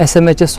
SMHS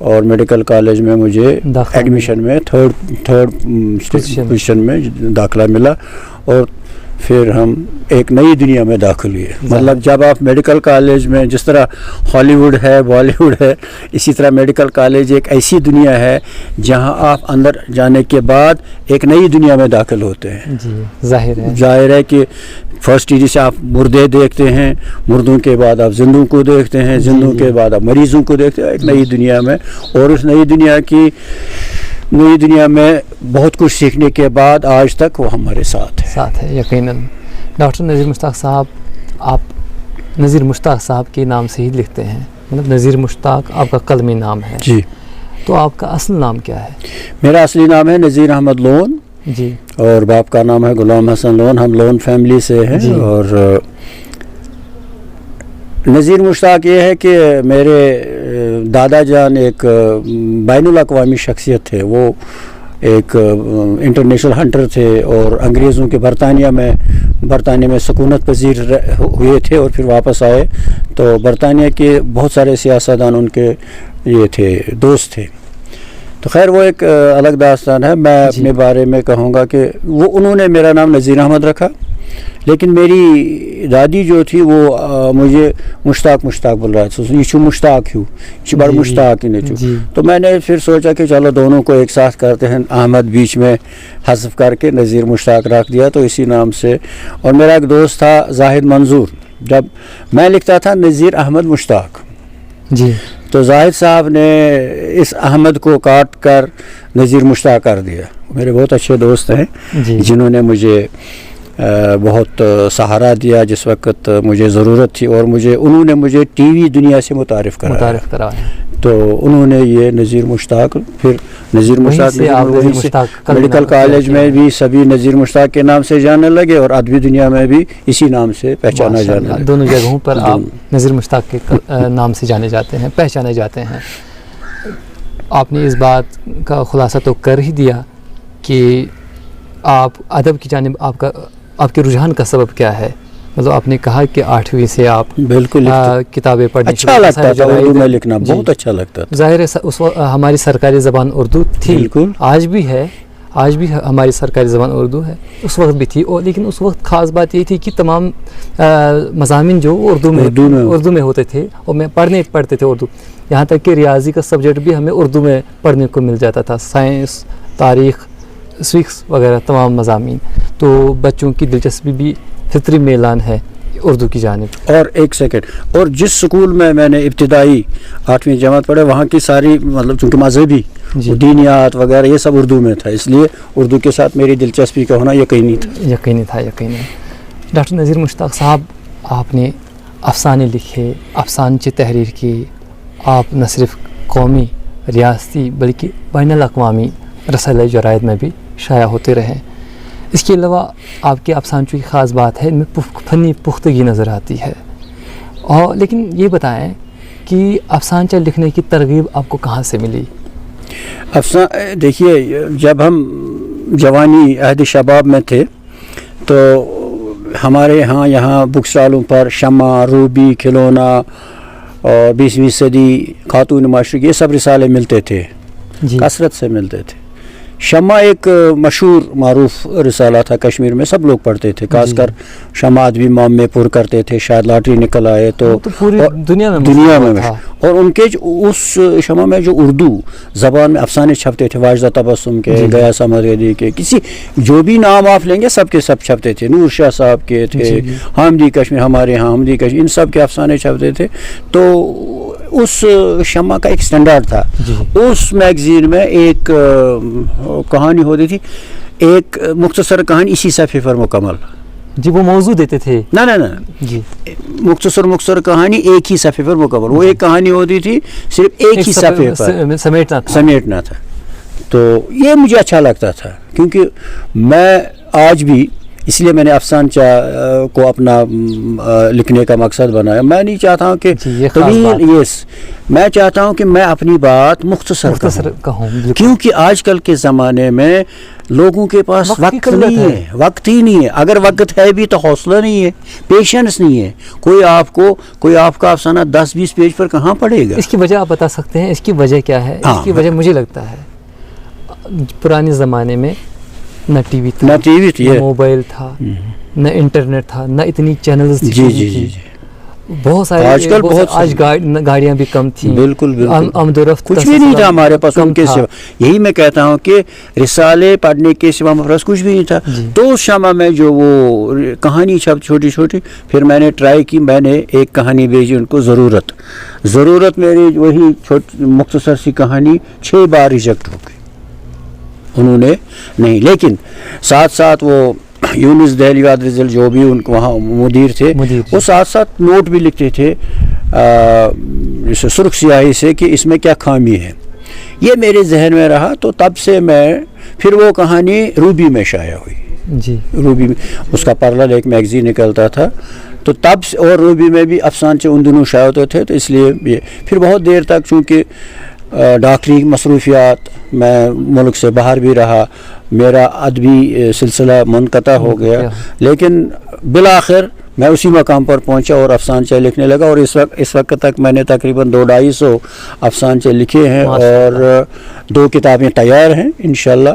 اور medical college میں مجھے داخلہ ایڈمیشن میں تھرڈ پوزیشن میں داخلہ ملا، اور پھر ہم ایک نئی دنیا میں داخل ہوئے. مطلب جب آپ میڈیکل کالج میں، جس طرح ہالی ووڈ ہے، بالی ووڈ ہے، اسی طرح میڈیکل کالج ایک ایسی دنیا ہے جہاں آپ اندر جانے کے بعد ایک نئی دنیا میں داخل ہوتے ہیں. جی ظاہر ہے کہ فرسٹ ایئر سے آپ مردے دیکھتے ہیں، مردوں کے بعد آپ زندوں کو دیکھتے ہیں، زندوں کے بعد آپ مریضوں کو دیکھتے ہیں ایک نئی دنیا میں. اور اس نئی دنیا میں بہت کچھ سیکھنے کے بعد آج تک وہ ہمارے ساتھ ہے. یقیناً. ڈاکٹر نذیر مشتاق صاحب، آپ نذیر مشتاق صاحب کے نام سے ہی لکھتے ہیں، مطلب نذیر مشتاق آپ کا قلمی نام ہے. جی. تو آپ کا اصل نام کیا ہے؟ میرا اصلی نام ہے نذیر احمد لون. جی. اور باپ کا نام ہے غلام حسن لون. ہم لون فیملی سے ہیں. جی. اور نذیر مشتاق یہ ہے کہ میرے دادا جان ایک بین الاقوامی شخصیت تھے. وہ ایک انٹرنیشنل ہنٹر تھے اور انگریزوں کے برطانیہ میں سکونت پذیر ہوئے تھے اور پھر واپس آئے. تو برطانیہ کے بہت سارے سیاستدان ان کے یہ تھے، دوست تھے. تو خیر وہ ایک الگ داستان ہے. میں اپنے بارے میں کہوں گا کہ انہوں نے میرا نام نذیر احمد رکھا، لیکن میری دادی جو تھی وہ مجھے مشتاق بول رہا تھا. یہ مشتاق ہوں، یہ بڑا مشتاق ہی نہیں. تو میں نے پھر سوچا کہ چلو دونوں کو ایک ساتھ کرتے ہیں، احمد بیچ میں حذف کر کے نذیر مشتاق رکھ دیا. تو اسی نام سے. اور میرا ایک دوست تھا زاہد منظور، جب میں لکھتا تھا نذیر احمد مشتاق، جی، تو زاہد صاحب نے اس احمد کو کاٹ کر نذیر مشتاق کر دیا. میرے بہت اچھے دوست ہیں جنہوں نے مجھے بہت سہارا دیا جس وقت مجھے ضرورت تھی، اور انہوں نے مجھے ٹی وی دنیا سے متعارف کرایا. تو انہوں نے یہ نذیر مشتاق، پھر نذیر مشتاق میڈیکل کالج میں بھی سبھی نذیر مشتاق کے نام سے جاننے لگے، اور ادبی دنیا میں بھی اسی نام سے پہچانا جانے لگے. دونوں جگہوں پر آپ نذیر مشتاق کے نام سے جانے جاتے ہیں، پہچانے جاتے ہیں. آپ نے اس بات کا خلاصہ تو کر ہی دیا کہ آپ ادب کی جانب آپ کے رجحان کا سبب کیا ہے. مطلب آپ نے کہا کہ 8ویں سے آپ بالکل کتابیں پڑھنے اچھا لگتا تھا، اردو میں لکھنا بہت اچھا لگتا تھا. ظاہر ہے اس وقت ہماری سرکاری زبان اردو تھی، آج بھی ہے، آج بھی ہماری سرکاری زبان اردو ہے، اس وقت بھی تھی. اور لیکن اس وقت خاص بات یہ تھی کہ تمام مضامین جو اردو میں ہوتے تھے، اور میں پڑھتے تھے اردو. یہاں تک کہ ریاضی کا سبجیکٹ بھی ہمیں اردو میں پڑھنے کو مل جاتا تھا، سائنس، تاریخ، سویکس وغیرہ تمام مضامین. تو بچوں کی دلچسپی بھی فطری میلان ہے اردو کی جانب. اور ایک سیکنڈ، اور جس سکول میں نے ابتدائی 8ویں جماعت پڑھے، وہاں کی ساری مطلب چونکہ مذہبی دینیات وغیرہ یہ سب اردو میں تھا، اس لیے اردو کے ساتھ میری دلچسپی کا ہونا یقینی تھا. ڈاکٹر نذیر مشتاق صاحب، آپ نے افسانے لکھے، افسانچہ تحریر کی. آپ نہ صرف قومی، ریاستی بلکہ بین الاقوامی رسائل جرائد میں بھی شائع ہوتے رہے. اس کے علاوہ آپ کے افسانچوں کی خاص بات ہے ان میں فنی پختگی نظر آتی ہے. اور لیکن یہ بتائیں کہ افسانچہ لکھنے کی ترغیب آپ کو کہاں سے ملی؟ دیکھیے، جب ہم جوانی عہد شباب میں تھے تو ہمارے یہاں بک اسٹالوں پر شمع، روبی، کھلونا اور 20ویں صدی، خاتون معاشرے، یہ سب رسالے ملتے تھے، کثرت سے ملتے تھے. شمع ایک مشہور معروف رسالہ تھا کشمیر میں، سب لوگ پڑھتے تھے، خاص کر شمع ادبی مام میں پر کرتے تھے. شاید لاٹری نکل آئے تو پوری دنیا میں اور ان کے اس شمع میں جو اردو زبان میں افسانے چھپتے تھے، واجدہ تبسم کے، غیاث احمد قیدی کے، کسی جو بھی نام آپ لیں گے سب کے سب چھپتے تھے. نور شاہ صاحب کے تھے، حامدی کشمیر، ہمارے ہاں حامدی کشمیر، ان سب کے افسانے چھپتے تھے. تو اس شمع کا ایک سٹینڈرڈ تھا. اس میگزین میں ایک کہانی ہوتی تھی، ایک مختصر کہانی اسی صفحے پر مکمل. وہ موضوع دیتے تھے؟ نہ مختصر کہانی ایک ہی صفحے پر مکمل. وہ ایک کہانی ہوتی تھی، صرف ایک ہی صفحے پر سمیٹنا تھا. تو یہ مجھے اچھا لگتا تھا، کیونکہ میں آج بھی اس لیے میں نے افسانچہ کو اپنا لکھنے کا مقصد بنایا. میں نہیں چاہتا ہوں کہ طویل، میں چاہتا ہوں کہ میں اپنی بات مختصر کہوں، کیونکہ آج کل کے زمانے میں لوگوں کے پاس وقت نہیں ہے، وقت ہی نہیں ہے. اگر وقت ہے بھی تو حوصلہ نہیں ہے، پیشنس نہیں ہے. کوئی آپ کا افسانہ 10-20 پیج پر کہاں پڑے گا؟ اس کی وجہ آپ بتا سکتے ہیں؟ اس کی وجہ کیا ہے؟ اس کی وجہ مجھے لگتا ہے پرانے زمانے میں نہ ٹی وی تھا، نہ موبائل تھا، نہ انٹرنیٹ تھا، نہ اتنی چینلز تھی. بہت سارے آج گاڑیاں بھی کم تھیں، بالکل آمد و رفت کچھ بھی نہیں تھا ہمارے پاس ان کے سوا. یہی میں کہتا ہوں کہ رسالے پڑھنے کے سوا ہمارے پاس کچھ بھی نہیں تھا. تو اس شمع میں جو وہ کہانی چھپ چھوٹی چھوٹی، پھر میں نے ٹرائی کی، میں نے ایک کہانی بھیجی ان کو، ضرورت میری وہی مختصر سی کہانی 6 بار ریجیکٹ ہو گئی، انہوں نے نہیں. لیکن ساتھ ساتھ وہ یونس دہلی وادرزل جو بھی ان کو وہاں مدیر تھے، وہ ساتھ ساتھ نوٹ بھی لکھتے تھے سرخ سیاہی سے کہ اس میں کیا خامی ہے. یہ میرے ذہن میں رہا. تو تب سے میں پھر وہ کہانی روبی میں شائع ہوئی. روبی میں اس کا پرلل ایک میگزین نکلتا تھا، تو تب سے، اور روبی میں بھی افسانچے ان دنوں شائع ہوتے تھے. تو اس لیے یہ پھر بہت دیر تک، چونکہ ڈاکٹری مصروفیات، میں ملک سے باہر بھی رہا، میرا ادبی سلسلہ منقطع ہو گیا. لیکن بالآخر میں اسی مقام پر پہنچا اور افسانچہ لکھنے لگا. اور اس وقت تک میں نے تقریباً 200-250 افسانچہ لکھے ہیں، اور 2 کتابیں تیار ہیں. انشاءاللہ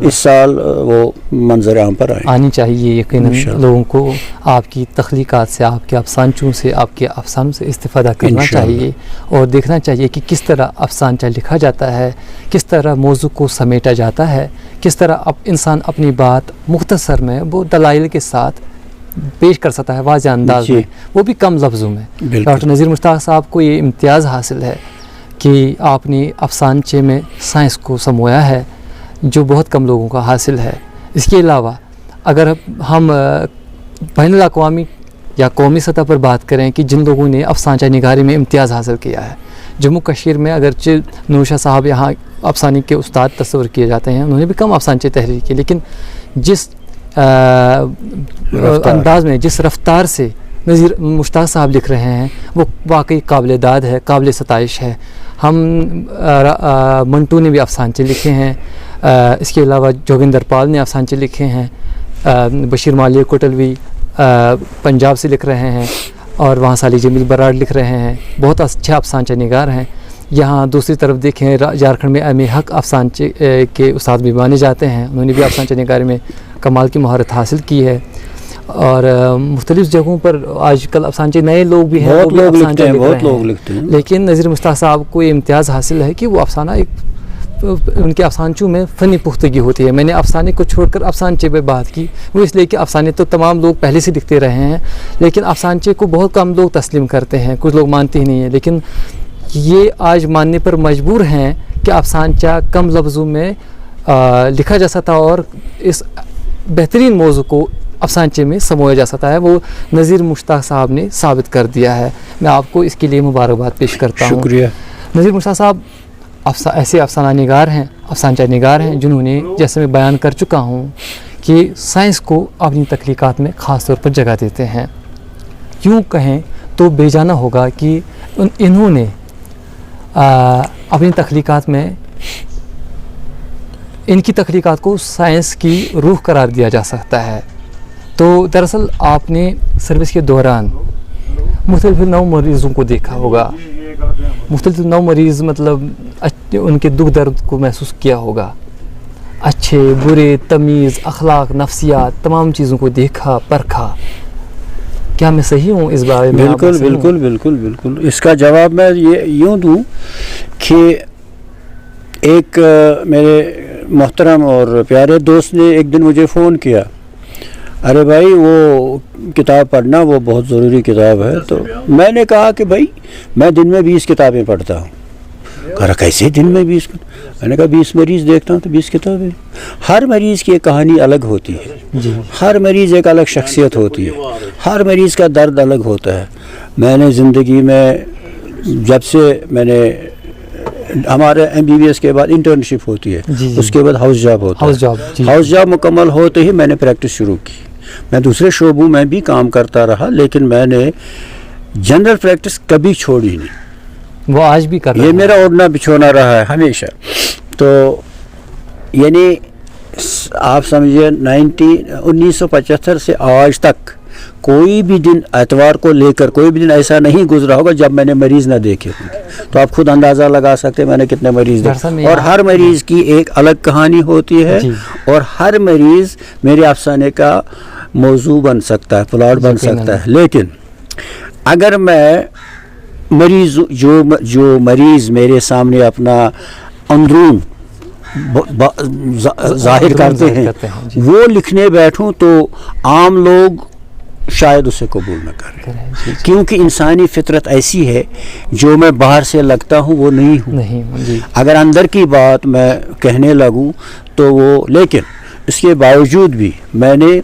اس سال وہ منظر عام پر آنی چاہیے. یقیناً لوگوں کو آپ کی تخلیقات سے، آپ کے افسانچوں سے، آپ کے افسانوں سے استفادہ کرنا چاہیے، اور دیکھنا چاہیے کہ کس طرح افسانچہ لکھا جاتا ہے، کس طرح موضوع کو سمیٹا جاتا ہے، کس طرح انسان اپنی بات مختصر میں وہ دلائل کے ساتھ پیش کر سکتا ہے، واضح انداز میں، وہ بھی کم لفظوں میں. ڈاکٹر نذیر مشتاق صاحب کو یہ امتیاز حاصل ہے کہ آپ نے افسانچے میں سائنس کو سمویا ہے، جو بہت کم لوگوں کا حاصل ہے. اس کے علاوہ اگر ہم بین الاقوامی یا قومی سطح پر بات کریں کہ جن لوگوں نے افسانچہ نگاری میں امتیاز حاصل کیا ہے، جموں کشمیر میں اگرچہ نوشا صاحب یہاں افسانے کے استاد تصور کیے جاتے ہیں، انہوں نے بھی کم افسانچے تحریر کیے، لیکن جس انداز میں، جس رفتار سے نذیر مشتاق صاحب لکھ رہے ہیں، وہ واقعی قابل داد ہے، قابل ستائش ہے. ہم منٹو نے بھی افسانچے لکھے ہیں، اس کے علاوہ جوگندر پال نے افسانچے لکھے ہیں، بشیر مالیہ کوٹلوی پنجاب سے لکھ رہے ہیں، اور وہاں سالی جمیل براڑ لکھ رہے ہیں، بہت اچھے افسانچہ نگار ہیں. یہاں دوسری طرف دیکھیں جھارکھنڈ میں ایم حق افسانچے کے استاد بھی مانے جاتے ہیں، انہوں نے بھی افسانچہ نگاری میں کمال کی مہارت حاصل کی ہے. اور مختلف جگہوں پر آج کل افسانچے نئے لوگ بھی ہیں، بہت لوگ لکھتے ہیں، لیکن نذیر مشتاق صاحب کو یہ امتیاز حاصل ہے کہ وہ افسانہ ان کے افسانچوں میں فنی پختگی ہوتی ہے. میں نے افسانے کو چھوڑ کر افسانچے پہ بات کی، وہ اس لیے کہ افسانے تو تمام لوگ پہلے سے لکھتے رہے ہیں، لیکن افسانچے کو بہت کم لوگ تسلیم کرتے ہیں، کچھ لوگ مانتے ہی نہیں ہیں. لیکن یہ آج ماننے پر مجبور ہیں کہ افسانچہ کم لفظوں میں لکھا جا سکتا، اور اس بہترین موضوع کو افسانچے میں سمویا جا سکتا ہے. وہ نذیر مشتاق صاحب نے ثابت کر دیا ہے. میں آپ کو اس کے لیے مبارکباد پیش کرتا ہوں. شکریہ. نذیر مشتاق صاحب ایسے افسانہ نگار ہیں، افسانچہ نگار ہیں، جنہوں نے، جیسے میں بیان کر چکا ہوں، کہ سائنس کو اپنی تخلیقات میں خاص طور پر جگہ دیتے ہیں. یوں کہیں تو بے جانا ہوگا کہ انہوں نے اپنی تخلیقات میں، ان کی تخلیقات کو سائنس کی روح قرار دیا جا سکتا ہے. تو دراصل آپ نے سروس کے دوران مختلف نو مریضوں کو دیکھا ہوگا، مختلف نو مریض مطلب ان کے دکھ درد کو محسوس کیا ہوگا، اچھے برے، تمیز، اخلاق، نفسیات، تمام چیزوں کو دیکھا، پرکھا. کیا میں صحیح ہوں اس بارے میں؟ بالکل بالکل بالکل بالکل. اس کا جواب میں یوں دوں کہ ایک میرے محترم اور پیارے دوست نے ایک دن مجھے فون کیا، ارے بھائی وہ کتاب پڑھنا، وہ بہت ضروری کتاب ہے. تو میں نے کہا کہ بھائی میں دن میں 20 کتابیں پڑھتا ہوں. کہا کیسے دن میں 20؟ میں نے کہا 20 مریض دیکھتا ہوں تو 20 کتابیں. ہر مریض کی ایک کہانی الگ ہوتی ہے، ہر مریض ایک الگ شخصیت ہوتی ہے، ہر مریض کا درد الگ ہوتا ہے. میں نے زندگی میں جب سے میں نے، ہمارے MBBS کے بعد انٹرنشپ ہوتی ہے، اس کے بعد ہاؤس جاب ہوتا ہے. ہاؤس جاب مکمل ہوتے ہی میں نے پریکٹس شروع کی. میں دوسرے شعبوں میں بھی کام کرتا رہا لیکن میں نے جنرل پریکٹس کبھی چھوڑی نہیں. وہ آج بھی کر رہے یہ ہیں. میرا اوڑھنا بچھونا رہا ہے ہمیشہ. تو یعنی آپ سمجھیے 1975 سے آج تک کوئی بھی دن اتوار کو لے کر کوئی بھی دن ایسا نہیں گزرا ہوگا جب میں نے مریض نہ دیکھے ہوں. تو آپ خود اندازہ لگا سکتے میں نے کتنے مریض دیکھے. اور ہر مریض کی ایک الگ کہانی ہوتی ہے اور ہر مریض میرے افسانے کا موضوع بن سکتا ہے, پلاٹ بن سکتا ہے. لیکن اگر میں مریض جو مریض میرے سامنے اپنا اندرون ظاہر کرتے ہیں وہ لکھنے بیٹھوں تو عام لوگ شاید اسے قبول نہ کریں, کیونکہ انسانی فطرت ایسی ہے جو میں باہر سے لگتا ہوں وہ نہیں ہوں. اگر اندر کی بات میں کہنے لگوں تو وہ, لیکن اس کے باوجود بھی میں نے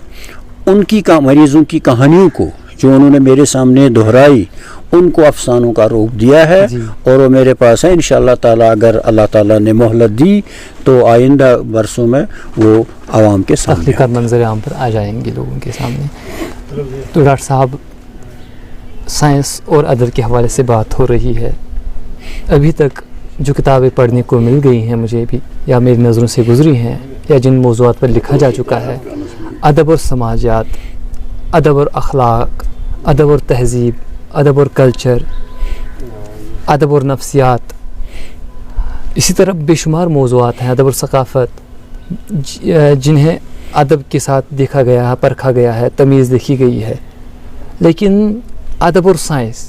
ان کی مریضوں کی کہانیوں کو جو انہوں نے میرے سامنے دہرائی ان کو افسانوں کا روپ دیا ہے اور وہ میرے پاس ہے. انشاءاللہ تعالیٰ اگر اللہ تعالیٰ نے مہلت دی تو آئندہ برسوں میں وہ عوام کے سامنے تخلیقات منظر عام پر آ جائیں گے لوگوں کے سامنے. تو ڈاکٹر صاحب سائنس اور ادب کے حوالے سے بات ہو رہی ہے. ابھی تک جو کتابیں پڑھنے کو مل گئی ہیں مجھے بھی یا میری نظروں سے گزری ہیں یا جن موضوعات پر لکھا جا چکا ہے, ادب اور سماجیات, ادب اور اخلاق, ادب اور تہذیب, ادب اور کلچر, ادب اور نفسیات, اسی طرح بے شمار موضوعات ہیں, ادب اور ثقافت, جنہیں ادب کے ساتھ دیکھا گیا ہے, پرکھا گیا ہے, تمیز دیکھی گئی ہے. لیکن ادب اور سائنس,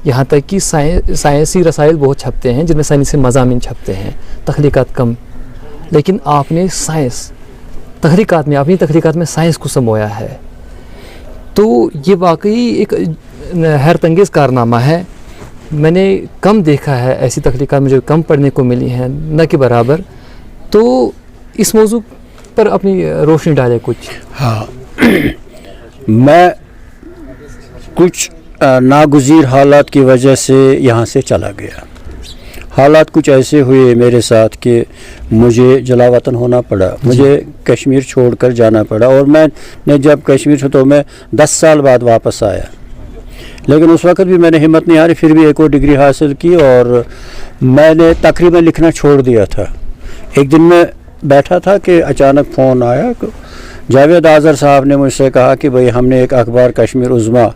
یہاں تک کہ سائنسی رسائل بہت چھپتے ہیں جن میں سائنسی مضامین چھپتے ہیں, تخلیقات کم. لیکن آپ نے سائنس تخلیقات میں, اپنی تخلیقات میں سائنس کو سمویا ہے. تو یہ واقعی ایک حیرت انگیز کارنامہ ہے. میں نے کم دیکھا ہے ایسی تخلیقات مجھے کم پڑھنے کو ملی ہیں, نہ کہ برابر. تو اس موضوع پر اپنی روشنی ڈالے کچھ. ہاں, میں کچھ ناگزیر حالات کی وجہ سے یہاں سے چلا گیا. حالات کچھ ایسے ہوئے میرے ساتھ کہ مجھے جلا وطن ہونا پڑا, مجھے کشمیر چھوڑ کر جانا پڑا. اور میں نے جب کشمیر سے تو میں 10 سال بعد واپس آیا, لیکن اس وقت بھی میں نے ہمت نہیں ہاری, پھر بھی ایک اور ڈگری حاصل کی اور میں نے تقریباً لکھنا چھوڑ دیا تھا. ایک دن میں بیٹھا تھا کہ اچانک فون آیا, جاوید آذر صاحب نے مجھ سے کہا کہ بھئی ہم نے ایک اخبار کشمیر عظمیٰ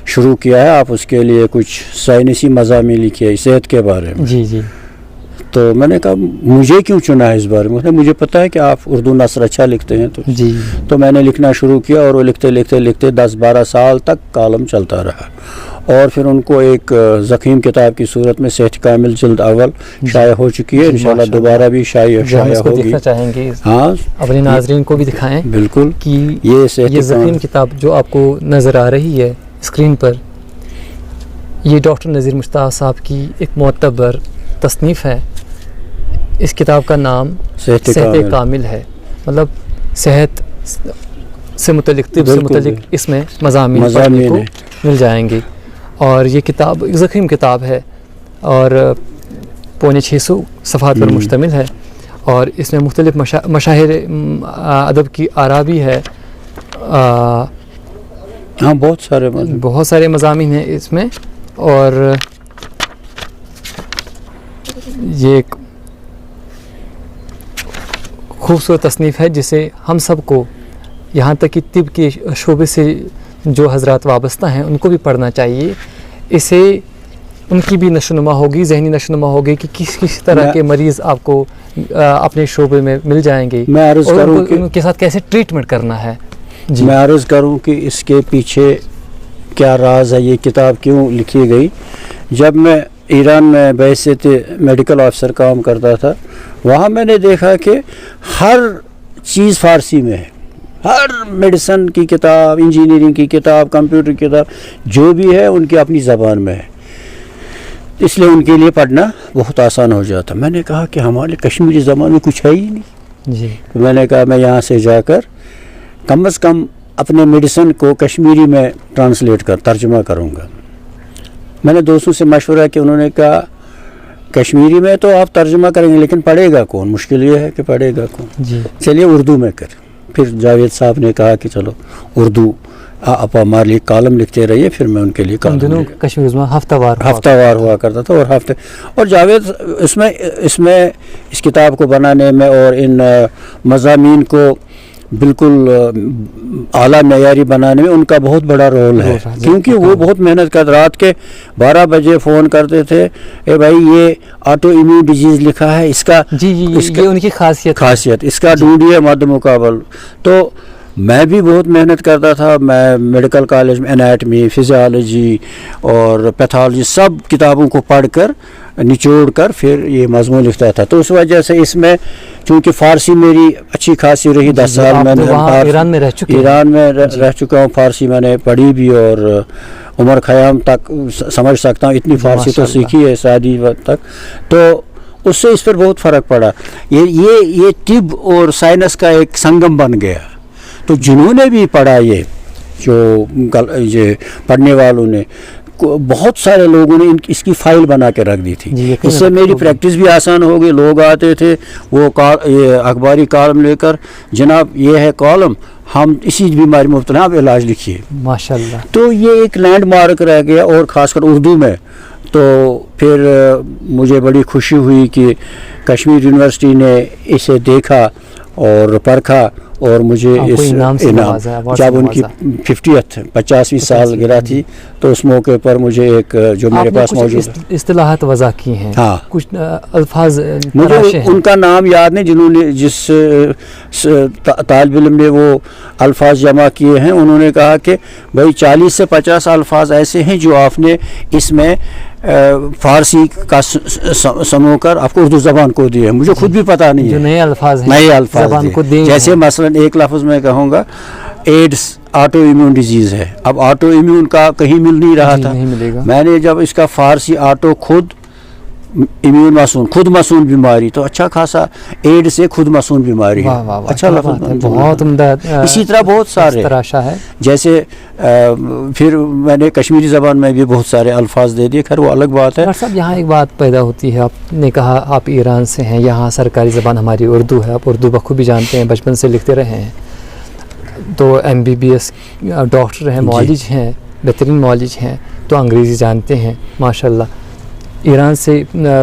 شروع کیا ہے, آپ اس کے لیے کچھ سائنسی مضامین لکھیے صحت کے بارے میں. جی. تو میں نے کہا مجھے کیوں چنا ہے اس بارے میں؟ مجھے پتہ ہے کہ آپ اردو نثر اچھا لکھتے ہیں. تو میں نے لکھنا شروع کیا اور وہ لکھتے 10-12 سال تک کالم چلتا رہا. اور پھر ان کو ایک زخیم کتاب کی صورت میں صحت کامل جلد اول شائع ہو چکی ہے. انشاءاللہ دوبارہ بھی شائع ہوگی. دیکھنا چاہیں گے, ہاں, اپنے ناظرین کو بھی دکھائیں بالکل کہ یہ زخیم کتاب جو آپ کو نظر آ رہی ہے اسکرین پر, یہ ڈاکٹر نذیر مشتاق صاحب کی ایک معتبر تصنیف ہے. اس کتاب کا نام صحت کامل ہے. مطلب صحت سے متعلق, طب سے متعلق اس میں مضامین پڑھنے کو مل جائیں گے. اور یہ کتاب ایک ضخیم کتاب ہے اور 650 صفحات پر مشتمل ہے. اور اس میں مختلف مشاہیر ادب کی آراء بھی ہے. ہاں, بہت سارے مضامین ہیں اس میں. اور یہ ایک خوبصورت تصنیف ہے جسے ہم سب کو, یہاں تک کہ طب کے شعبے سے جو حضرات وابستہ ہیں ان کو بھی پڑھنا چاہیے. اسے ان کی بھی نشوونما ہوگی, ذہنی نشوونما ہوگی کہ کس طرح کے مریض آپ کو اپنے شعبے میں مل جائیں گے اور ان کے ساتھ کیسے ٹریٹمنٹ کرنا ہے. میں عرض کروں کہ اس کے پیچھے کیا راز ہے, یہ کتاب کیوں لکھی گئی. جب میں ایران میں بحیثیت میڈیکل آفیسر کام کرتا تھا, وہاں میں نے دیکھا کہ ہر چیز فارسی میں ہے. ہر میڈیسن کی کتاب, انجینئرنگ کی کتاب, کمپیوٹر کی کتاب, جو بھی ہے ان کی اپنی زبان میں ہے. اس لیے ان کے لیے پڑھنا بہت آسان ہو جاتا. میں نے کہا کہ ہمارے کشمیری زبان میں کچھ ہے ہی نہیں. تو میں نے کہا میں یہاں سے جا کر کم از کم اپنے میڈیسن کو کشمیری میں ترجمہ کروں گا. میں نے دوستوں سے مشورہ کیا, انہوں نے کہا کشمیری میں تو آپ ترجمہ کریں گے لیکن پڑھے گا کون, مشکل یہ ہے کہ پڑھے گا کون. چلیے اردو میں کر. پھر جاوید صاحب نے کہا کہ چلو اردو آپ ہمارے لیے کالم لکھتے رہیے. پھر میں ان کے لیے ان کالم دنوں کشمیر عظمیٰ ہفتہ وار ہوا کرتا تھا. اور جاوید اس میں اس کتاب کو بنانے میں اور ان مضامین کو بالکل اعلیٰ معیاری بنانے میں ان کا بہت بڑا رول ہے, کیونکہ وہ بہت محنت کرتے. رات کے 12 بجے فون کرتے تھے, اے بھائی یہ آٹو امیون ڈیزیز لکھا ہے, اس کا یہ ان کی خاصیت اس کا ڈھونڈیے مد مقابل. تو میں بھی بہت محنت کرتا تھا. میں میڈیکل کالج میں انیٹمی, فزیالوجی اور پیتھالوجی سب کتابوں کو پڑھ کر نچوڑ کر پھر یہ مضمون لکھتا تھا. تو اس وجہ سے اس میں چونکہ فارسی میری اچھی خاصی رہی, 10 سال میں ایران میں رہ چکا ہوں. فارسی میں نے پڑھی بھی اور عمر خیام تک سمجھ سکتا ہوں, اتنی فارسی تو سیکھی ہے شادی وقت تک. تو اس سے اس پر بہت فرق پڑا. یہ طب اور سائنس کا ایک سنگم بن گیا. تو جنہوں نے بھی پڑھا یہ پڑھنے والوں نے, بہت سارے لوگوں نے اس کی فائل بنا کے رکھ دی تھی. اس سے میری پریکٹس بھی آسان ہو گئی. لوگ آتے تھے وہ اخباری کالم لے کر, جناب یہ ہے کالم, ہم اسی بیماری میں مبتلا, آپ علاج لکھیے. ماشاءاللہ. تو یہ ایک لینڈ مارک رہ گیا, اور خاص کر اردو میں. تو پھر مجھے بڑی خوشی ہوئی کہ کشمیر یونیورسٹی نے اسے دیکھا اور پرکھا, اور مجھے اس انعام جب ان کی 50ویں سالگرہ تھی تو اس موقع پر مجھے ایک جو میرے پاس موجود اصطلاحات وضع کی ہیں, کچھ الفاظ مجھے ان کا نام یاد نہیں, جنہوں نے جس طالب علم نے وہ الفاظ جمع کیے ہیں, انہوں نے کہا کہ بھائی 40 سے 50 الفاظ ایسے ہیں جو آپ نے اس میں فارسی کا سمو کر آپ کو اردو زبان کو دیے. مجھے خود بھی پتہ نہیں ہے, نئے الفاظ ہیں. جیسے مثلا ایک لفظ میں کہوں گا, ایڈس آٹو امیون ڈیزیز ہے. اب آٹو امیون کا کہیں مل نہیں رہا تھا. میں نے جب اس کا فارسی آٹو خود امیون مصون, خود مصون بیماری, تو اچھا خاصا ایڈ سے خود مصون بیماری ہے. اچھا لفظ, بہت عمدہ. اسی طرح بہت سارے جیسے پھر میں نے کشمیری زبان میں بھی بہت سارے الفاظ دے دیے. خیر وہ الگ بات ہے. ڈاکٹر صاحب یہاں ایک بات پیدا ہوتی ہے, آپ نے کہا آپ ایران سے ہیں, یہاں سرکاری زبان ہماری اردو ہے, آپ اردو بخوبی جانتے ہیں, بچپن سے لکھتے رہے ہیں. تو MBBS ڈاکٹر ہیں, معالج ہیں, بہترین معالج ہیں, تو انگریزی جانتے ہیں ماشاءاللہ. ایران سے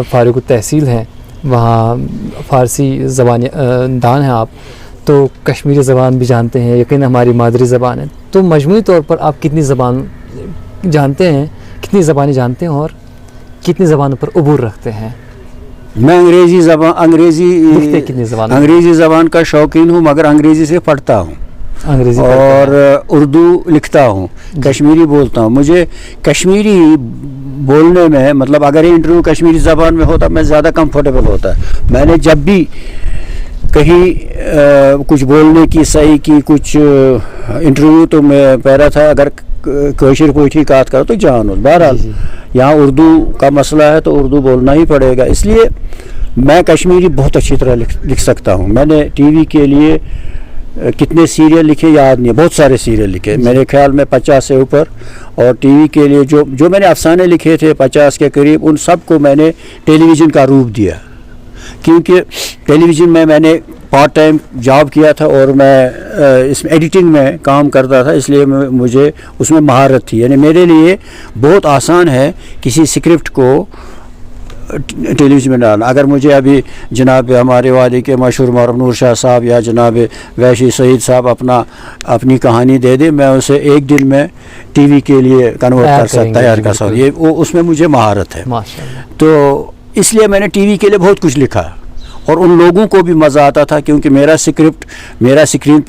فارغ التحصیل ہیں, وہاں فارسی زبان دان ہیں آپ, تو کشمیری زبان بھی جانتے ہیں, یقیناً ہماری مادری زبان ہے. تو مجموعی طور پر آپ کتنی زبان جانتے ہیں, کتنی زبانیں جانتے ہیں, اور کتنی زبانوں پر عبور رکھتے ہیں؟ میں انگریزی زبان کا شوقین ہوں, مگر انگریزی سے پڑھتا ہوں اور اردو لکھتا ہوں, کشمیری بولتا ہوں. مجھے کشمیری بولنے میں, مطلب اگر یہ انٹرویو کشمیری زبان میں ہوتا میں زیادہ کمفرٹیبل ہوتا. میں نے جب بھی کہیں کچھ بولنے کی صحیح کی کچھ انٹرویو, تو میں پہلا تھا اگر کوشر پوچھی بات کرو تو جانو. بہرحال یہاں اردو کا مسئلہ ہے تو اردو بولنا ہی پڑے گا. اس لیے میں کشمیری بہت اچھی طرح لکھ سکتا ہوں. میں نے ٹی وی کے لیے کتنے سیریل لکھے یاد نہیں, بہت سارے سیریل لکھے, میرے خیال میں 50 سے اوپر. اور ٹی وی کے لیے جو میں نے افسانے لکھے تھے 50 کے قریب, ان سب کو میں نے ٹیلی ویژن کا روپ دیا, کیونکہ ٹیلی ویژن میں نے پارٹ ٹائم جاب کیا تھا اور میں اس میں ایڈیٹنگ میں کام کرتا تھا, اس لیے مجھے اس میں مہارت تھی. یعنی میرے لیے بہت آسان ہے کسی سکرپٹ کو ٹیلی ویژن میں ڈالنا. اگر مجھے ابھی جناب ہمارے وادی کے مشہور محرم نور شاہ صاحب یا جناب ویشی سعید صاحب اپنی کہانی دے دیں, میں اسے ایک دن میں ٹی وی کے لیے کنورٹ کر سکتا, تیار کر سکتا. یہ اس میں مجھے مہارت ہے. تو اس لیے میں نے ٹی وی کے لیے بہت کچھ لکھا, اور ان لوگوں کو بھی مزہ آتا تھا, کیونکہ میرا اسکرین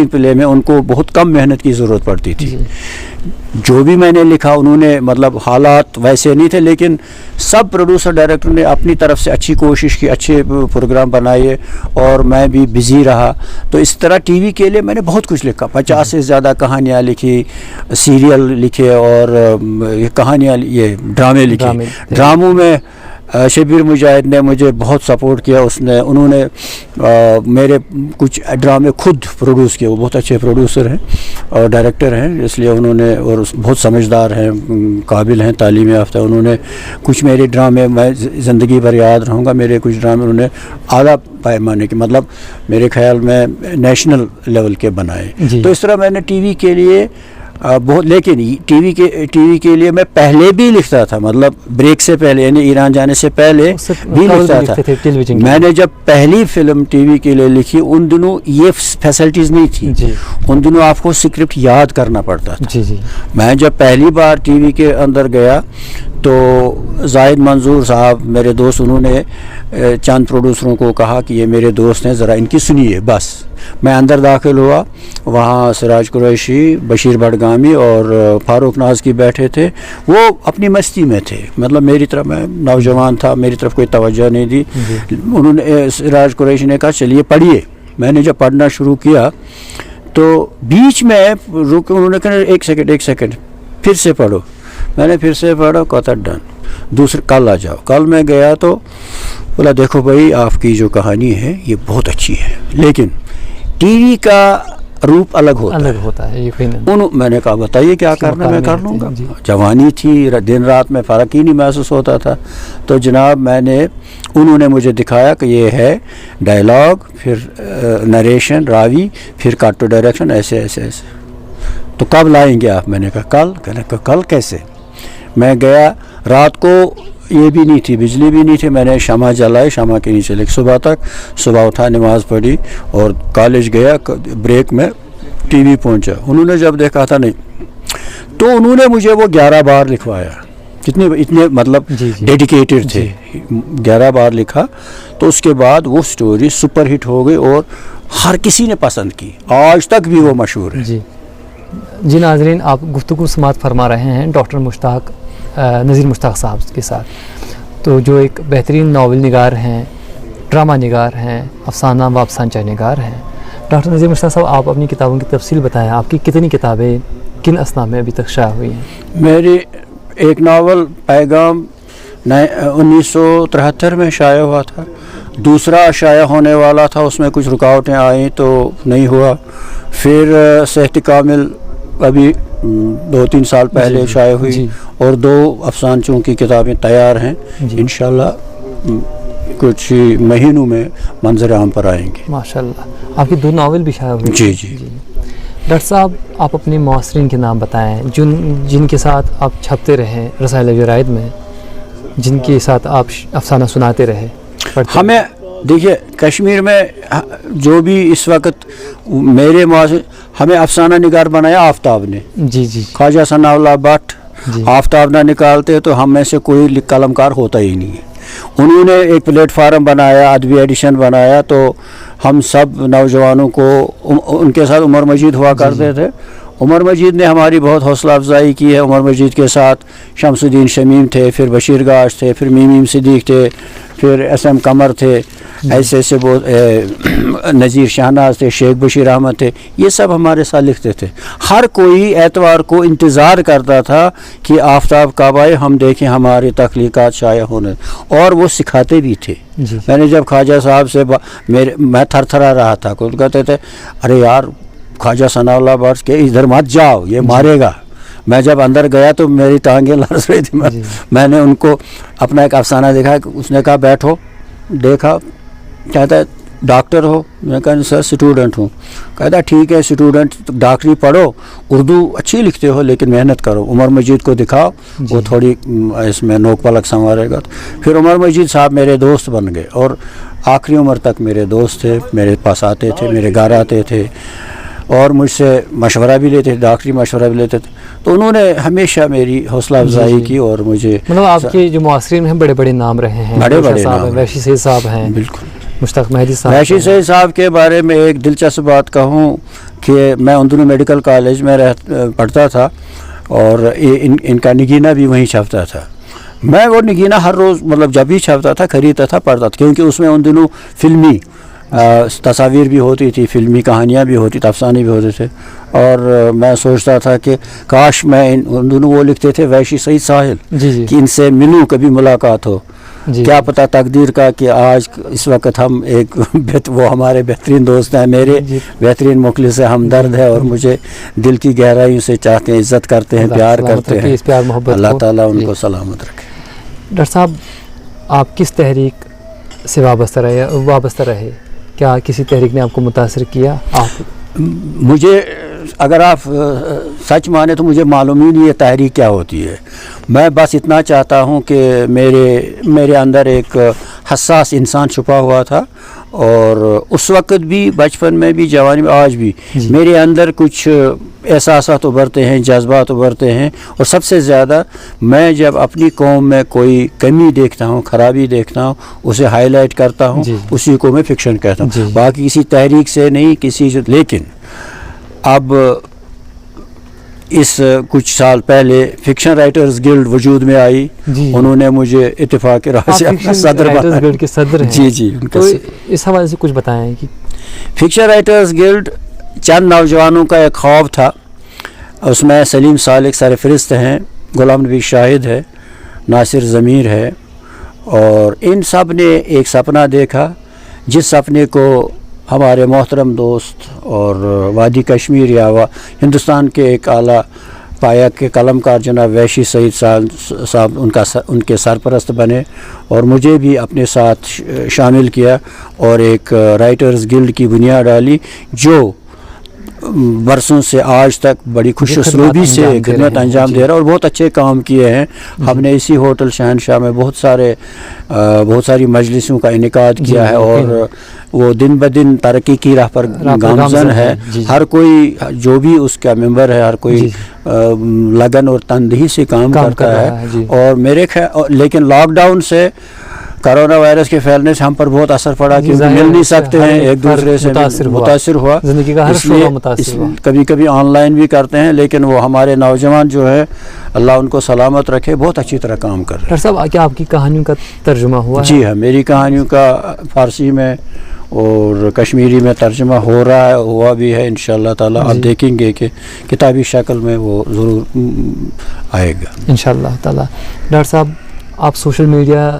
پلے میں ان کو بہت کم محنت کی ضرورت پڑتی تھی. جو بھی میں نے لکھا انہوں نے, مطلب حالات ویسے نہیں تھے, لیکن سب پروڈیوسر ڈائریکٹر نے اپنی طرف سے اچھی کوشش کی, اچھے پروگرام بنائے, اور میں بھی بزی رہا. تو اس طرح ٹی وی کے لیے میں نے بہت کچھ لکھا, 50 سے زیادہ کہانیاں لکھی, سیریل لکھے, اور کہانیاں, یہ ڈرامے لکھے. ڈراموں میں شبیر مجاہد نے مجھے بہت سپورٹ کیا. انہوں نے میرے کچھ ڈرامے خود پروڈیوس کیے. وہ بہت اچھے پروڈیوسر ہیں اور ڈائریکٹر ہیں, اس لیے انہوں نے, اور بہت سمجھدار ہیں, قابل ہیں, تعلیم یافتہ. انہوں نے کچھ میرے ڈرامے, میں زندگی بھر یاد رہوں گا, میرے کچھ ڈرامے انہوں نے اعلیٰ پیمانے کے, مطلب میرے خیال میں نیشنل لیول کے بنائے. تو اس طرح میں نے ٹی وی کے لیے بہت, لیکن ٹی وی کے لیے میں پہلے بھی لکھتا تھا, مطلب بریک سے پہلے, یعنی ایران جانے سے پہلے بھی لکھتا تھا. میں نے جب پہلی فلم ٹی وی کے لیے لکھی, ان دنوں یہ فیسلٹیز نہیں تھی. ان دنوں آپ کو اسکرپٹ یاد کرنا پڑتا تھا. میں جب پہلی بار ٹی وی کے اندر گیا تو زاہد منظور صاحب میرے دوست, انہوں نے چند پروڈیوسروں کو کہا کہ یہ میرے دوست ہیں, ذرا ان کی سنیے. بس میں اندر داخل ہوا, وہاں سراج قریشی, بشیر بڈگامی اور فاروق نازکی بیٹھے تھے. وہ اپنی مستی میں تھے, مطلب میری طرف, میں نوجوان تھا, میری طرف کوئی توجہ نہیں دی. انہوں نے, سراج قریشی نے کہا چلیے پڑھیے. میں نے جب پڑھنا شروع کیا تو بیچ میں رک, انہوں نے کہا ایک سیکنڈ پھر سے پڑھو. میں نے پھر سے پڑھا, کہتا ڈن, دوسرے کل آ جاؤ. کل میں گیا تو بولا دیکھو بھائی آپ کی جو کہانی ہے یہ بہت اچھی ہے, لیکن ٹی وی کا روپ الگ ہوتا ہے. میں نے کہا بتائیے کیا کرنا, میں کر لوں گا. جوانی تھی, دن رات میں فرق ہی نہیں محسوس ہوتا تھا. تو جناب میں نے, انہوں نے مجھے دکھایا کہ یہ ہے ڈائلاگ, پھر نریشن, راوی, پھر کٹ ٹو ڈائریکشن, ایسے. تو کب لائیں گے آپ؟ میں نے کہا کل. کہنے کا کل کیسے؟ میں گیا, رات کو یہ بھی نہیں تھی, بجلی بھی نہیں تھی. میں نے شمع جلائی, شمع کے نیچے لکھ صبح اٹھا, نماز پڑھی اور کالج گیا. بریک میں ٹی وی پہنچا. انہوں نے جب دیکھا تھا نہیں, تو انہوں نے مجھے وہ 11 بار لکھوایا. اتنے مطلب ڈیڈیکیٹڈ تھے. 11 بار لکھا. تو اس کے بعد وہ سٹوری سپر ہٹ ہو گئی اور ہر کسی نے پسند کی, آج تک بھی وہ مشہور ہے. جی ناظرین, آپ گفتگو سماعت فرما رہے ہیں ڈاکٹر مشتاق, نذیر مشتاق صاحب کے ساتھ, تو جو ایک بہترین ناول نگار ہیں, ڈرامہ نگار ہیں, افسانہ و افسانچہ نگار ہیں. ڈاکٹر نذیر مشتاق صاحب, آپ اپنی کتابوں کی تفصیل بتائیں. آپ کی کتنی کتابیں کن اصناف میں ابھی تک شائع ہوئی ہیں؟ میری ایک ناول پیغام 1973 میں شائع ہوا تھا. دوسرا شائع ہونے والا تھا, اس میں کچھ رکاوٹیں آئیں تو نہیں ہوا. پھر صحت کامل ابھی 2-3 سال پہلے شائع ہوئی. اور 2 افسانچوں کی کتابیں تیار ہیں, انشاءاللہ کچھ مہینوں میں منظر عام پر آئیں گے. ماشاءاللہ. آپ کی 2 ناول بھی شائع ہوئی. جی. ڈاکٹر صاحب, آپ اپنے معاصرین کے نام بتائیں جن کے ساتھ آپ چھپتے رہے رسائل جرائد میں, جن کے ساتھ آپ افسانہ سناتے رہے. ہمیں دیکھیے, کشمیر میں جو بھی اس وقت میرے معاصر, ہمیں افسانہ نگار بنایا آفتاب نے. خواجہ ثناء اللہ بٹ. آفتاب نہ نکالتے تو ہم میں سے کوئی قلمکار ہوتا ہی نہیں ہے. انہوں نے ایک پلیٹ فارم بنایا, ادبی ایڈیشن بنایا, تو ہم سب نوجوانوں کو, ان کے ساتھ عمر مجید ہوا کرتے تھے. عمر مجید نے ہماری بہت حوصلہ افزائی کی ہے. عمر مجید کے ساتھ شمس الدین شمیم تھے, پھر بشیر گاش تھے, پھر میم صدیق تھے, پھر SM قمر تھے, ایسے بہت, نذیر شہناز تھے, شیخ بشیر احمد تھے. یہ سب ہمارے ساتھ لکھتے تھے. ہر کوئی اتوار کو انتظار کرتا تھا کہ آفتاب کب آئے, ہم دیکھیں ہماری تخلیقات شائع ہونے, اور وہ سکھاتے بھی تھے. میں نے جب خواجہ صاحب سے میں تھر تھرا رہا تھا, خود کہتے تھے ارے یار خواجہ ثناء اللہ بٹ کے ادھر مت جاؤ, یہ مارے گا. میں جب اندر گیا تو میری ٹانگیں لرز رہی تھی. میں نے ان کو اپنا ایک افسانہ دکھایا. اس نے کہا بیٹھو. دیکھا, کہتا ہے ڈاکٹر ہو؟ میں نے کہا سر اسٹوڈنٹ ہوں. کہتا ٹھیک ہے اسٹوڈنٹ, ڈاکٹری پڑھو, اردو اچھی لکھتے ہو لیکن محنت کرو. عمر مجید کو دکھاؤ, وہ تھوڑی اس میں نوک پلک سنوارے گا. پھر عمر مجید صاحب میرے دوست بن گئے, اور آخری عمر تک میرے دوست تھے. میرے پاس آتے تھے, میرے گھر آتے تھے, اور مجھ سے مشورہ بھی لیتے تھے, ڈاکٹری مشورہ بھی لیتے تھے. تو انہوں نے ہمیشہ میری حوصلہ افزائی کی. اور مجھے مطلب آپ کے جو معاصرین ہیں بڑے بڑے نام رہے ہیں, بڑے بڑے نام, وحشی سید صاحب ہیں, بالکل, مشتاق مہدی صاحب. وحشی سید صاحب کے بارے میں ایک دلچسپ بات کہوں کہ میں ان دنوں میڈیکل کالج میں پڑھتا تھا, اور ان کا نگینہ بھی وہیں چھپتا تھا. میں وہ نگینہ ہر روز, مطلب جب بھی چھپتا تھا خریدتا تھا, پڑھتا تھا, کیونکہ اس میں ان دنوں فلمی تصاویر بھی ہوتی تھی, فلمی کہانیاں بھی ہوتی, افسانے بھی ہوتے تھے. اور میں سوچتا تھا کہ کاش میں ان دونوں وہ لکھتے تھے وحشی سید ساحل, کہ ان سے ملوں, کبھی ملاقات ہو. جی کیا پتہ تقدیر کا کہ آج اس وقت ہم ایک وہ ہمارے بہترین دوست ہیں، میرے جی بہترین مخلص ہے، ہمدرد ہے، اور مجھے دل کی گہرائیوں سے چاہتے ہیں، عزت کرتے ہیں، اللہ پیار سلامت کرتے رکھے، ہیں. اس پیار محبت اللہ کو. تعالیٰ ان جی. کو سلامت رکھے. ڈاکٹر صاحب آپ کس تحریک سے وابستہ رہے؟ کیا کسی تحریک نے آپ کو متاثر کیا؟ آپ مجھے اگر آپ سچ مانے تو مجھے معلوم ہی نہیں ہے تحریک کیا ہوتی ہے. میں بس اتنا چاہتا ہوں کہ میرے اندر ایک حساس انسان چھپا ہوا تھا، اور اس وقت بھی، بچپن میں بھی، جوانی میں، آج بھی جی. میرے اندر کچھ احساسات ابھرتے ہیں، جذبات ابھرتے ہیں، اور سب سے زیادہ میں جب اپنی قوم میں کوئی کمی دیکھتا ہوں، خرابی دیکھتا ہوں، اسے ہائی لائٹ کرتا ہوں. جی. اسی کو میں فکشن کہتا ہوں. جی. باقی کسی تحریک سے نہیں، لیکن اب اس کچھ سال پہلے فکشن رائٹرز گلڈ وجود میں آئی. جی. انہوں نے مجھے اتفاق رائے سے اپنا صدر رائٹرز بنایا. گلڈ کے صدر ہیں. جی جی ان کا تو اس حوالے سے کچھ بتائیں کہ فکشن رائٹرز گلڈ چند نوجوانوں کا ایک خواب تھا. اس میں سلیم صالح سرفہرست ہیں، غلام نبی شاہد ہے، ناصر ضمیر ہے، اور ان سب نے ایک سپنا دیکھا، جس سپنے کو ہمارے محترم دوست اور وادی کشمیر یا ہندوستان کے ایک اعلیٰ پایا کے قلم کار جناب ویشی سعید صاحب ان کے سرپرست بنے، اور مجھے بھی اپنے ساتھ شامل کیا، اور ایک رائٹرز گلڈ کی بنیاد ڈالی، جو برسوں سے آج تک بڑی خوش اسلوبی سے خدمت انجام دے رہا ہے، اور بہت اچھے کام کیے ہیں. ہم نے اسی ہوٹل شہنشاہ میں بہت ساری مجلسوں کا انعقاد کیا ہے، اور وہ دن بدن ترقی کی راہ پر گامزن ہے. ہر کوئی جو بھی اس کا ممبر ہے، ہر کوئی لگن اور تندہی سے کام کرتا ہے. اور میرے خیال لیکن لاک ڈاؤن سے، کرونا وائرس کے پھیلنے سے ہم پر بہت اثر پڑا، کیونکہ مل نہیں سکتے ہیں، ایک دوسرے سے متاثر ہوا. زندگی کا ہر شعبہ متاثر ہوا. کبھی کبھی آن لائن بھی کرتے ہیں، لیکن وہ ہمارے نوجوان جو ہے، اللہ ان کو سلامت رکھے، بہت اچھی طرح کام کر رہے ہیں. ڈاکٹر صاحب کیا آپ کی کہانیوں کا ترجمہ ہوا ہے؟ جی ہاں، میری کہانیوں کا فارسی میں اور کشمیری میں ترجمہ ہوا بھی ہے. انشاءاللہ تعالیٰ آپ دیکھیں گے کہ کتابی شکل میں وہ ضرور آئے گا انشاءاللہ تعالیٰ. ڈاکٹر صاحب آپ سوشل میڈیا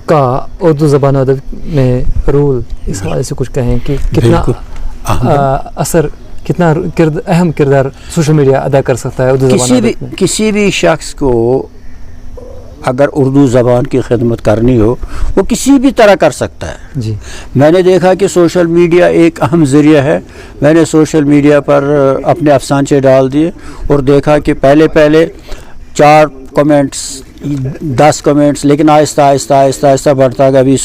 کا اردو زبان ادب میں رول، اس حوالے سے کچھ کہیں کہ کتنا اثر، کتنا اہم کردار سوشل میڈیا ادا کر سکتا ہے اردو زبان ادب میں؟ کسی بھی شخص کو اگر اردو زبان کی خدمت کرنی ہو، وہ کسی بھی طرح کر سکتا ہے. جی. میں نے دیکھا کہ سوشل میڈیا ایک اہم ذریعہ ہے. میں نے سوشل میڈیا پر اپنے افسانچے ڈال دیے، اور دیکھا کہ پہلے 4 کمنٹس، 10 کمنٹس، لیکن آہستہ آہستہ بڑھتا گیا. ابھی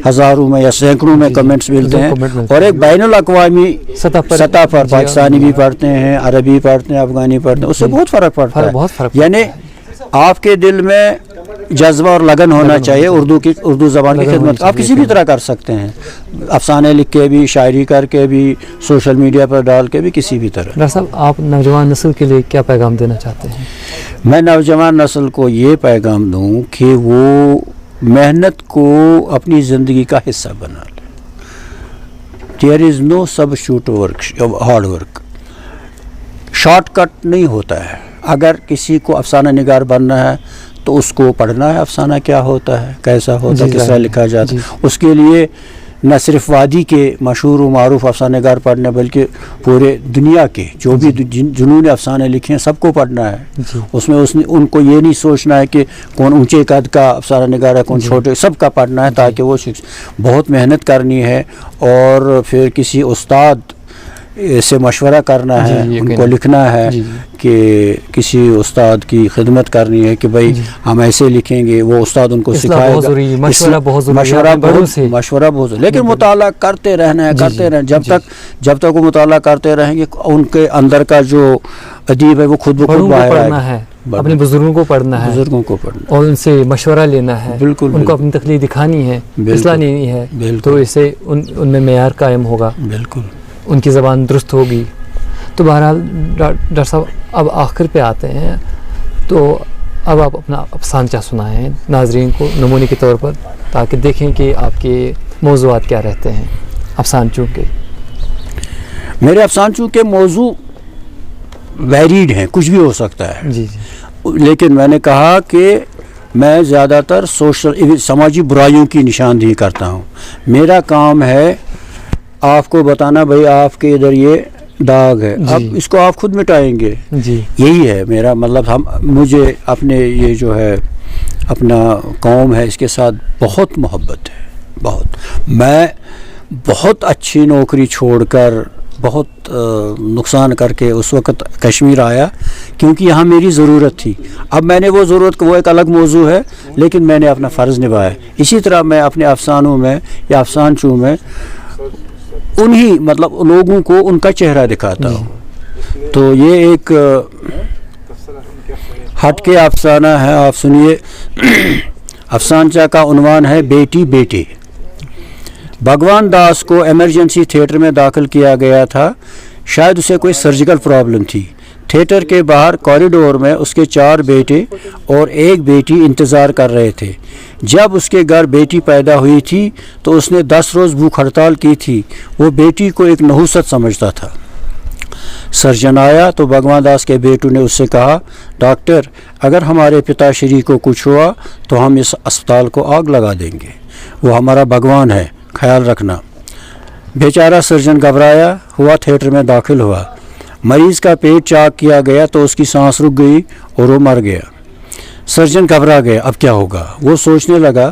ہزاروں میں یا سینکڑوں میں کمنٹس ملتے ہیں، اور ایک بین الاقوامی سطح پر پاکستانی بھی پڑھتے ہیں، عربی پڑھتے ہیں، افغانی پڑھتے ہیں. اس سے بہت فرق پڑتا ہے. یعنی آپ کے دل میں جذبہ اور لگن ہونا چاہیے اردو زبان کی خدمت. آپ کسی بھی طرح کر سکتے ہیں، افسانے لکھ کے بھی، شاعری کر کے بھی، سوشل میڈیا پر ڈال کے بھی، کسی بھی طرح. ڈاکٹر صاحب آپ نوجوان نسل کے لیے کیا پیغام دینا چاہتے ہیں؟ میں نوجوان نسل کو یہ پیغام دوں کہ وہ محنت کو اپنی زندگی کا حصہ بنا لے. There is no substitute hard work. Shortcut نہیں ہوتا ہے. اگر کسی کو افسانہ نگار بننا ہے تو اس کو پڑھنا ہے افسانہ کیا ہوتا ہے، کیسا ہوتا ہے، کس طرح لکھا جاتا ہے. اس کے لیے نہ صرف وادی کے مشہور و معروف افسانہ نگار پڑھنا، بلکہ پورے دنیا کے جو بھی جنہوں نے افسانے لکھے ہیں سب کو پڑھنا ہے. اس میں ان کو یہ نہیں سوچنا ہے کہ کون اونچے قد کا افسانہ نگار ہے، کون چھوٹے، سب کا پڑھنا ہے، تاکہ وہ بہت محنت کرنی ہے. اور پھر کسی استاد سے مشورہ کرنا ہے، ان کو لکھنا ہے کہ کسی استاد کی خدمت کرنی ہے کہ بھائی ہم ایسے لکھیں گے، وہ استاد ان کو سکھائے گا. مشورہ بہت ضروری، لیکن مطالعہ کرتے رہنا ہے، جب تک وہ مطالعہ کرتے رہیں گے، ان کے اندر کا جو ادیب ہے وہ خود بخود باہر آئے گا. اپنے بزرگوں کو پڑھنا ہے، اور ان سے مشورہ لینا ہے. بالکل. ان کو اپنی تخلیق دکھانی ہے، اصلاح لینی ہے، تو اس سے ان میں معیار قائم ہوگا. بالکل. ان کی زبان درست ہوگی. تو بہرحال ڈاکٹر صاحب اب آخر پہ آتے ہیں، تو اب آپ اپنا افسانچہ سنائیں ناظرین کو نمونے کے طور پر، تاکہ دیکھیں کہ آپ کے موضوعات کیا رہتے ہیں افسانچوں کے. میرے افسانچوں کے موضوع ویریڈ ہیں، کچھ بھی ہو سکتا ہے. جی. لیکن میں نے کہا کہ میں زیادہ تر سماجی برائیوں کی نشاندہی کرتا ہوں. میرا کام ہے آپ کو بتانا بھائی آپ کے ادھر یہ داغ ہے, اب اس کو آپ خود مٹائیں گے. جی یہی ہے میرا مطلب. مجھے اپنے یہ جو ہے اپنا قوم ہے اس کے ساتھ بہت محبت ہے, بہت. میں بہت اچھی نوکری چھوڑ کر بہت نقصان کر کے اس وقت کشمیر آیا کیونکہ یہاں میری ضرورت تھی. اب میں نے وہ ضرورت وہ ایک الگ موضوع ہے, لیکن میں نے اپنا فرض نبھایا. اسی طرح میں اپنے افسانوں میں یا افسانچوں میں انہی مطلب لوگوں کو ان کا چہرہ دکھاتا ہوں. تو یہ ایک ہٹ کے افسانہ ہے, آپ سنیے. افسانچہ کا عنوان ہے بیٹی بیٹے. بھگوان داس کو ایمرجنسی تھیٹر میں داخل کیا گیا تھا. شاید اسے کوئی سرجیکل پرابلم تھی. تھیٹر کے باہر کوریڈور میں اس کے 4 بیٹے اور 1 بیٹی انتظار کر رہے تھے. جب اس کے گھر بیٹی پیدا ہوئی تھی تو اس نے 10 روز بھوک ہڑتال کی تھی. وہ بیٹی کو ایک نحوست سمجھتا تھا. سرجن آیا تو بھگوان داس کے بیٹوں نے اس سے کہا, ڈاکٹر اگر ہمارے پتا شری کو کچھ ہوا تو ہم اس اسپتال کو آگ لگا دیں گے. وہ ہمارا بھگوان ہے, خیال رکھنا. بیچارہ سرجن گھبرایا ہوا تھیٹر میں داخل ہوا. مریض کا پیٹ چاک کیا گیا تو اس کی سانس رک گئی اور وہ مر گیا. سرجن گھبرا گیا, اب کیا ہوگا. وہ سوچنے لگا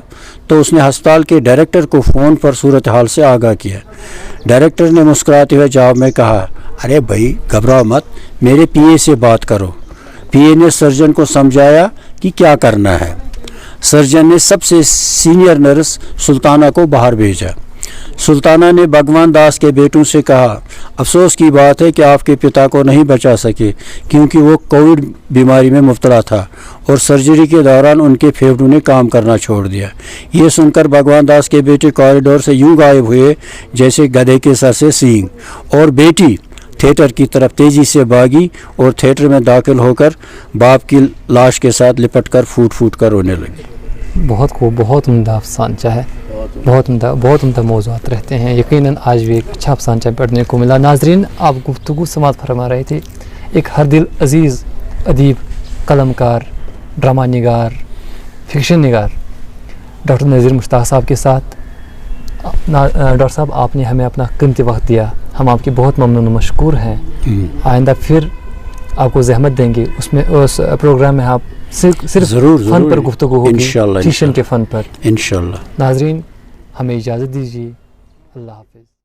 تو اس نے ہسپتال کے ڈائریکٹر کو فون پر صورتحال سے آگاہ کیا. ڈائریکٹر نے مسکراتے ہوئے جواب میں کہا, ارے بھائی گھبراؤ مت, میرے پی اے سے بات کرو. پی اے نے سرجن کو سمجھایا کہ کیا کرنا ہے. سرجن نے سب سے سینئر نرس سلطانہ کو باہر بھیجا. سلطانہ نے بھگوان داس کے بیٹوں سے کہا, افسوس کی بات ہے کہ آپ کے پتا کو نہیں بچا سکے کیونکہ وہ کووڈ بیماری میں مبتلا تھا اور سرجری کے دوران ان کے پھیپھڑوں نے کام کرنا چھوڑ دیا. یہ سن کر بھگوان داس کے بیٹے کوریڈور سے یوں غائب ہوئے جیسے گدھے کے سر سے سینگ, اور بیٹی تھیٹر کی طرف تیزی سے بھاگی اور تھیٹر میں داخل ہو کر باپ کی لاش کے ساتھ لپٹ کر پھوٹ پھوٹ کر رونے لگی. بہت خوب, بہت عمدہ افسانچہ ہے, بہت عمدہ موضوعات رہتے ہیں. یقیناً آج بھی ایک اچھا افسانچہ پڑھنے کو ملا. ناظرین, آپ گفتگو سماعت فرما رہے تھے ایک ہر دل عزیز ادیب, قلمکار, ڈرامہ نگار, فکشن نگار ڈاکٹر نذیر مشتاق صاحب کے ساتھ. ڈاکٹر صاحب آپ نے ہمیں اپنا قیمتی وقت دیا, ہم آپ کے بہت ممنون و مشکور ہیں. آئندہ پھر آپ کو زحمت دیں گے, اس میں اس پروگرام میں آپ صرف فن پر گفتگو ہوگی, فکشن کے فن پر انشاءاللہ. ناظرین ہمیں اجازت دیجیے, اللہ حافظ.